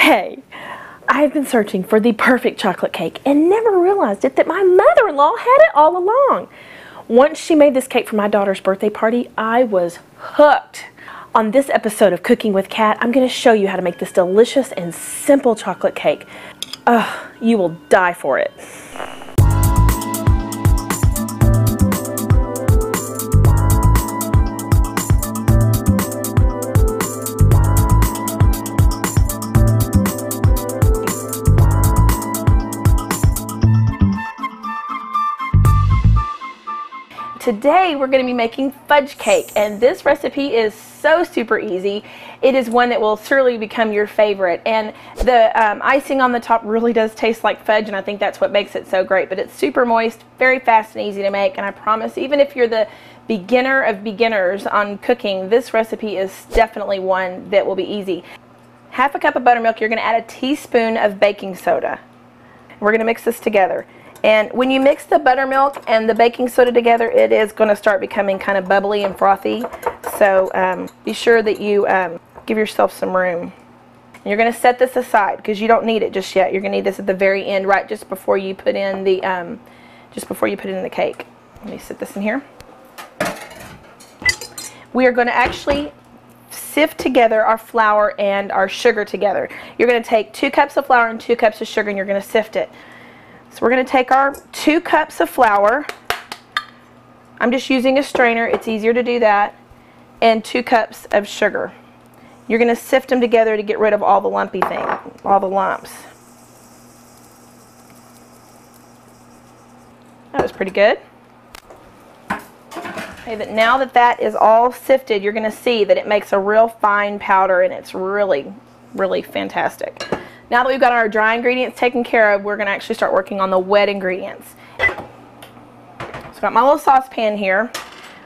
Hey, I have been searching for the perfect chocolate cake and never realized it that my mother-in-law had it all along. Once she made this cake for my daughter's birthday party, I was hooked. On this episode of Cooking with Kat, I'm going to show you how to make this delicious and simple chocolate cake. You will die for it. Today we're going to be making fudge cake, and this recipe is so super easy. It is one that will surely become your favorite, and the icing on the top really does taste like fudge, and I think that's what makes it so great. But it's super moist, very fast and easy to make, and I promise even if you're the beginner of beginners on cooking, this recipe is definitely one that will be easy. Half a cup of buttermilk, you're going to add a teaspoon of baking soda. We're going to mix this together. And when you mix the buttermilk and the baking soda together, it is going to start becoming kind of bubbly and frothy. So be sure that you give yourself some room. And you're going to set this aside because you don't need it just yet. You're going to need this at the very end, right just before you put in the cake. Let me set this in here. We are going to actually sift together our flour and our sugar together. You're going to take 2 cups of flour and 2 cups of sugar, and you're going to sift it. So we're going to take our 2 cups of flour. I'm just using a strainer, it's easier to do that, and 2 cups of sugar. You're going to sift them together to get rid of all the lumpy thing, all the lumps. That was pretty good. Okay, now that that is all sifted, you're going to see that it makes a real fine powder, and it's really, really fantastic. Now that we've got our dry ingredients taken care of, we're going to actually start working on the wet ingredients. So I've got my little saucepan here.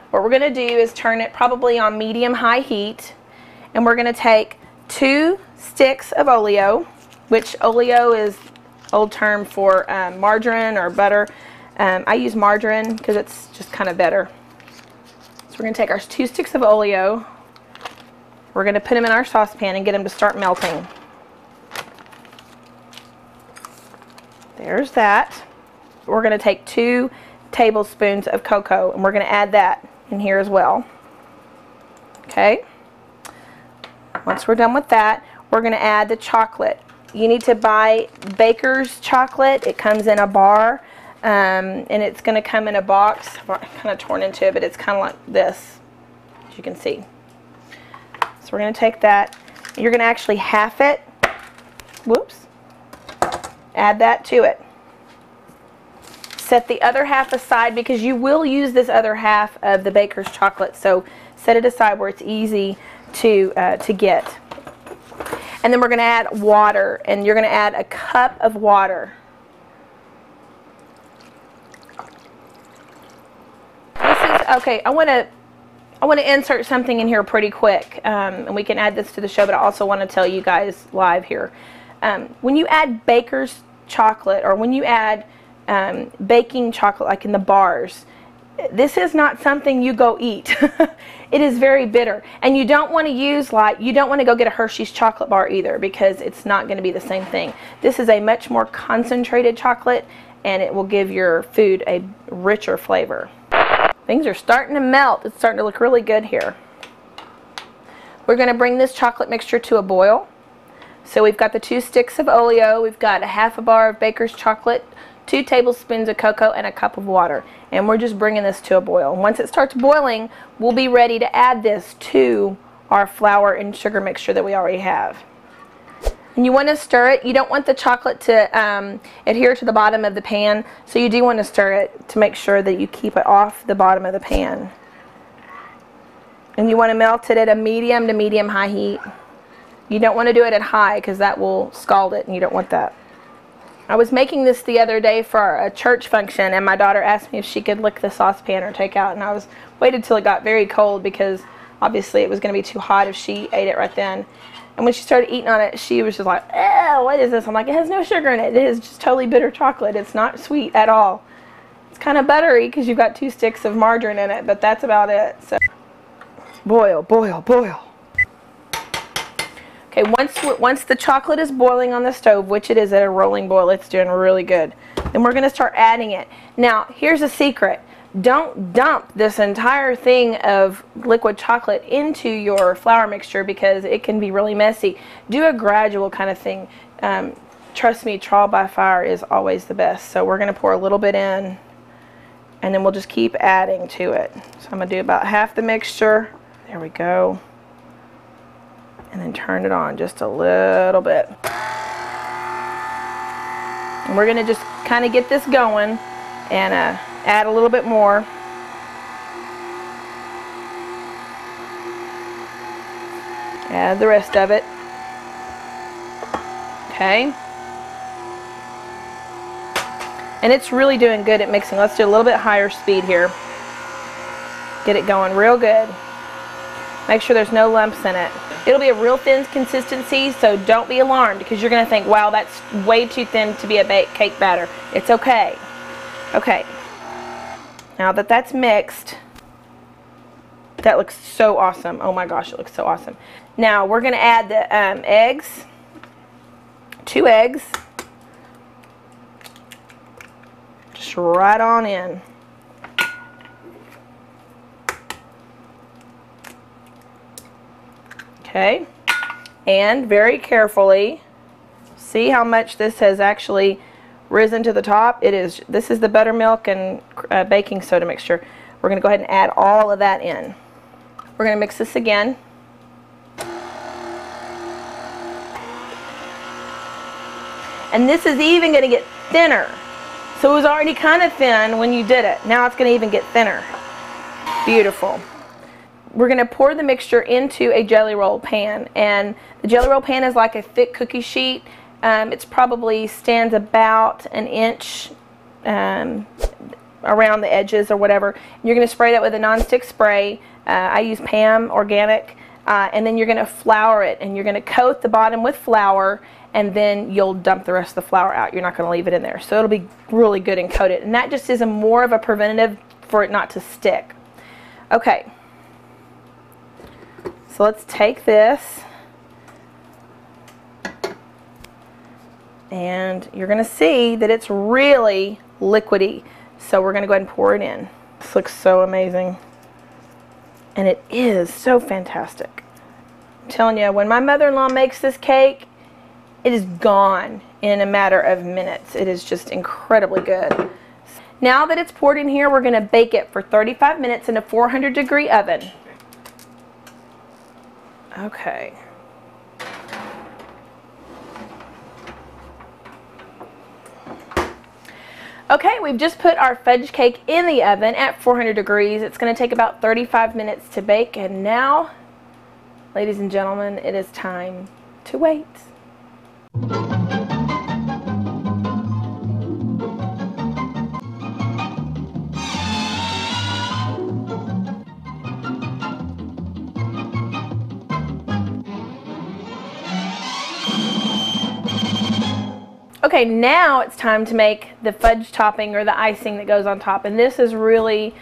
What we're going to do is turn it probably on medium-high heat, and we're going to take 2 sticks of oleo, which oleo is old term for margarine or butter. I use margarine because it's just kind of better. So we're going to take our 2 sticks of oleo. We're going to put them in our saucepan and get them to start melting. There's that. We're going to take 2 tablespoons of cocoa, and we're going to add that in here as well. Okay. Once we're done with that, we're going to add the chocolate. You need to buy Baker's chocolate. It comes in a bar, and it's going to come in a box. I'm kind of torn into it, but it's kind of like this, as you can see. So we're going to take that. You're going to actually half it. Whoops. Add that to it. Set the other half aside because you will use this other half of the Baker's chocolate, so set it aside where it's easy to get. And then we're going to add water, and you're going to add a cup of water. This is okay. I want to insert something in here pretty quick, and we can add this to the show, but I also want to tell you guys live here. When you add Baker's chocolate, or when you add baking chocolate like in the bars, this is not something you go eat. It is very bitter, and you don't want to use you don't want to go get a Hershey's chocolate bar either, because it's not going to be the same thing. This is a much more concentrated chocolate, and it will give your food a richer flavor. Things are starting to melt. It's starting to look really good here. We're going to bring this chocolate mixture to a boil. So we've got the 2 sticks of oleo, we've got a half a bar of Baker's chocolate, 2 tablespoons of cocoa, and a cup of water. And we're just bringing this to a boil. Once it starts boiling, we'll be ready to add this to our flour and sugar mixture that we already have. And you want to stir it. You don't want the chocolate to adhere to the bottom of the pan, so you do want to stir it to make sure that you keep it off the bottom of the pan. And you want to melt it at a medium to medium-high heat. You don't want to do it at high because that will scald it, and you don't want that. I was making this the other day for a church function, and my daughter asked me if she could lick the saucepan or take out, and I waited till it got very cold because obviously it was going to be too hot if she ate it right then. And when she started eating on it, she was just like, "Oh, what is this?" I'm like, "It has no sugar in it. It is just totally bitter chocolate. It's not sweet at all. It's kind of buttery because you've got 2 sticks of margarine in it, but that's about it." So boil, boil, boil. Okay, once the chocolate is boiling on the stove, which it is at a rolling boil, it's doing really good. Then we're going to start adding it. Now, here's a secret. Don't dump this entire thing of liquid chocolate into your flour mixture because it can be really messy. Do a gradual kind of thing. Trust me, trial by fire is always the best. So we're going to pour a little bit in, and then we'll just keep adding to it. So I'm going to do about half the mixture. There we go. And then turn it on just a little bit. And we're going to just kind of get this going and add a little bit more. Add the rest of it. Okay. And it's really doing good at mixing. Let's do a little bit higher speed here. Get it going real good. Make sure there's no lumps in it. It'll be a real thin consistency, so don't be alarmed because you're going to think, wow, that's way too thin to be a cake batter. It's okay. Okay. Now that that's mixed, that looks so awesome. Oh my gosh, it looks so awesome. Now we're going to add the eggs. 2 eggs. Just right on in. Okay, and very carefully, see how much this has actually risen to the top. This is the buttermilk and baking soda mixture. We're going to go ahead and add all of that in. We're going to mix this again. And this is even going to get thinner. So it was already kind of thin when you did it. Now it's going to even get thinner. Beautiful. We're going to pour the mixture into a jelly roll pan, and the jelly roll pan is like a thick cookie sheet. It's probably stands about an inch around the edges or whatever. You're going to spray that with a nonstick spray. I use Pam Organic, and then you're going to flour it, and you're going to coat the bottom with flour, and then you'll dump the rest of the flour out. You're not going to leave it in there, so it'll be really good and coated, and that just is more of a preventative for it not to stick. Okay. So let's take this, and you're going to see that it's really liquidy. So we're going to go ahead and pour it in. This looks so amazing. And it is so fantastic. I'm telling you, when my mother-in-law makes this cake, it is gone in a matter of minutes. It is just incredibly good. Now that it's poured in here, we're going to bake it for 35 minutes in a 400-degree oven. Okay. Okay, we've just put our fudge cake in the oven at 400 degrees. It's going to take about 35 minutes to bake, and now, ladies and gentlemen, it is time to wait. Okay, now it's time to make the fudge topping or the icing that goes on top, and this is really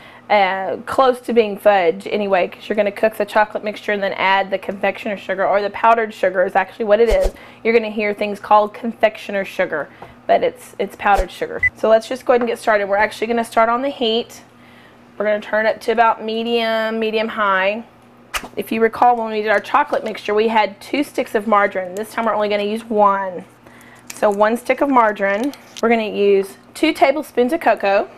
close to being fudge anyway, because you're going to cook the chocolate mixture and then add the confectioner sugar, or the powdered sugar is actually what it is. You're going to hear things called confectioner sugar, but it's powdered sugar. So let's just go ahead and get started. We're actually going to start on the heat. We're going to turn it to about medium high. If you recall, when we did our chocolate mixture, we had 2 sticks of margarine. This time we're only going to use 1. So 1 stick of margarine. We're going to use 2 tablespoons of cocoa.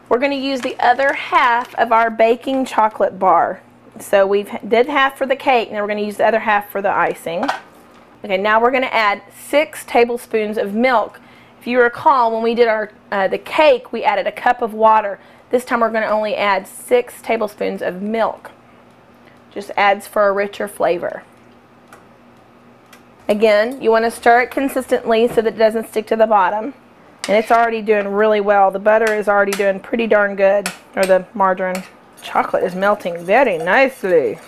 We're going to use the other half of our baking chocolate bar. So we did half for the cake, now we're going to use the other half for the icing. Okay, now we're going to add 6 tablespoons of milk. If you recall, when we did our the cake, we added a cup of water. This time we're going to only add 6 tablespoons of milk. Just adds for a richer flavor. Again, you want to stir it consistently so that it doesn't stick to the bottom. And it's already doing really well. The butter is already doing pretty darn good, or the margarine. Chocolate is melting very nicely.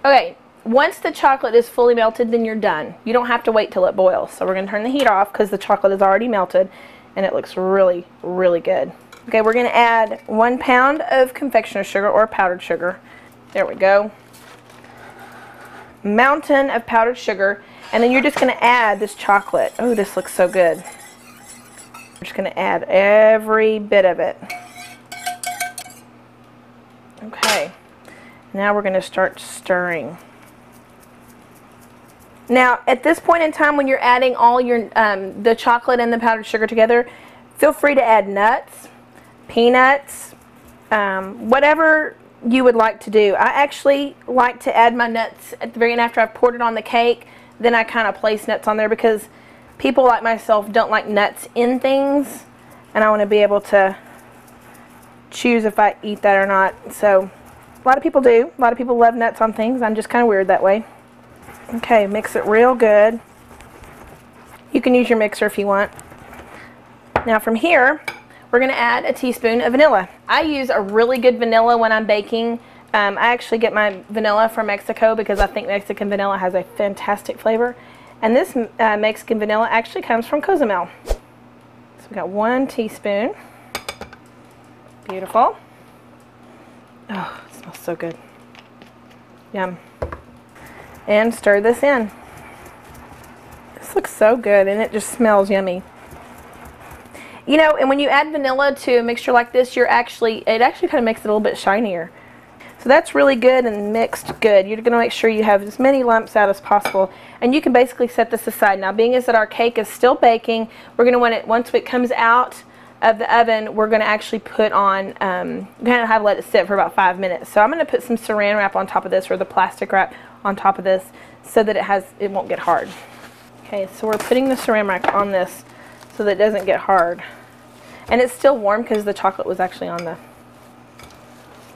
Okay, once the chocolate is fully melted, then you're done. You don't have to wait till it boils. So we're going to turn the heat off because the chocolate is already melted and it looks really, really good. Okay, we're going to add 1 pound of confectioner sugar or powdered sugar. There we go. mountain of powdered sugar, and then you're just going to add this chocolate. Oh, this looks so good. I'm just going to add every bit of it. Okay, now we're going to start stirring. Now, at this point in time, when you're adding all your the chocolate and the powdered sugar together, feel free to add nuts, peanuts, whatever you would like to do. I actually like to add my nuts at the very end after I've poured it on the cake. Then I kind of place nuts on there because people like myself don't like nuts in things, and I want to be able to choose if I eat that or not. So a lot of people do. A lot of people love nuts on things. I'm just kind of weird that way. Okay, mix it real good. You can use your mixer if you want. Now from here, we're going to add a teaspoon of vanilla. I use a really good vanilla when I'm baking. I actually get my vanilla from Mexico because I think Mexican vanilla has a fantastic flavor. And this Mexican vanilla actually comes from Cozumel. So we got 1 teaspoon. Beautiful. Oh, it smells so good. Yum. And stir this in. This looks so good, and it just smells yummy. You know, and when you add vanilla to a mixture like this, it actually kind of makes it a little bit shinier. So that's really good and mixed good. You're going to make sure you have as many lumps out as possible, and you can basically set this aside. Now, being as that our cake is still baking, we're going to want it, once it comes out of the oven, we're going to actually put on, we're going to have let it sit for about 5 minutes. So I'm going to put some saran wrap on top of this, or the plastic wrap on top of this, so that it won't get hard. Okay, so we're putting the saran wrap on this so that it doesn't get hard. And it's still warm because the chocolate was actually on the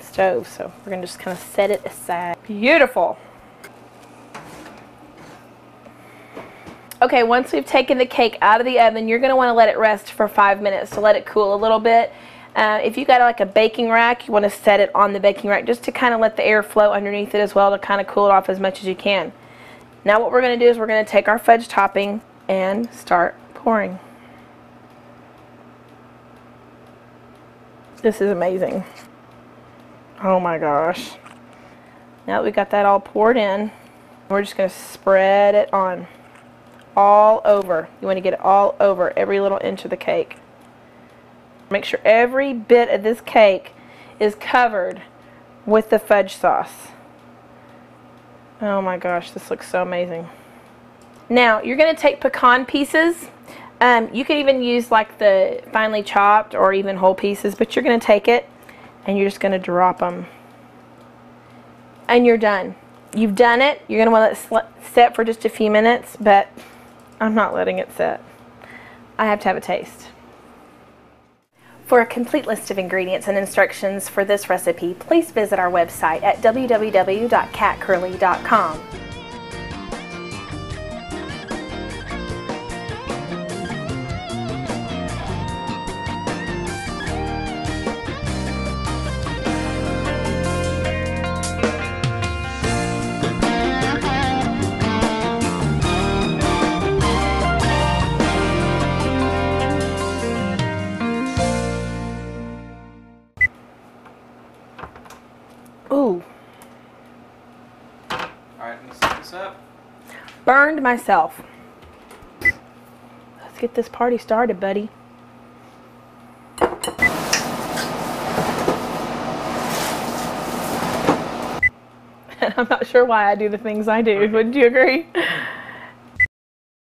stove, so we're going to just kind of set it aside. Beautiful. Okay, once we've taken the cake out of the oven, you're going to want to let it rest for 5 minutes to let it cool a little bit. If you got like a baking rack, you want to set it on the baking rack just to kind of let the air flow underneath it as well, to kind of cool it off as much as you can. Now what we're going to do is we're going to take our fudge topping and start pouring. This is amazing. Oh my gosh. Now that we got that all poured in, we're just going to spread it on all over. You want to get it all over every little inch of the cake. Make sure every bit of this cake is covered with the fudge sauce. Oh my gosh, this looks so amazing. Now, you're going to take pecan pieces. You could even use like the finely chopped or even whole pieces, but you're going to take it and you're just going to drop them. And you're done. You've done it. You're going to want to let it set for just a few minutes, but I'm not letting it set. I have to have a taste. For a complete list of ingredients and instructions for this recipe, please visit our website at www.catcurly.com. Ooh. Alright, let's set this up. Burned myself. Let's get this party started, buddy. I'm not sure why I do the things I do. Wouldn't you agree?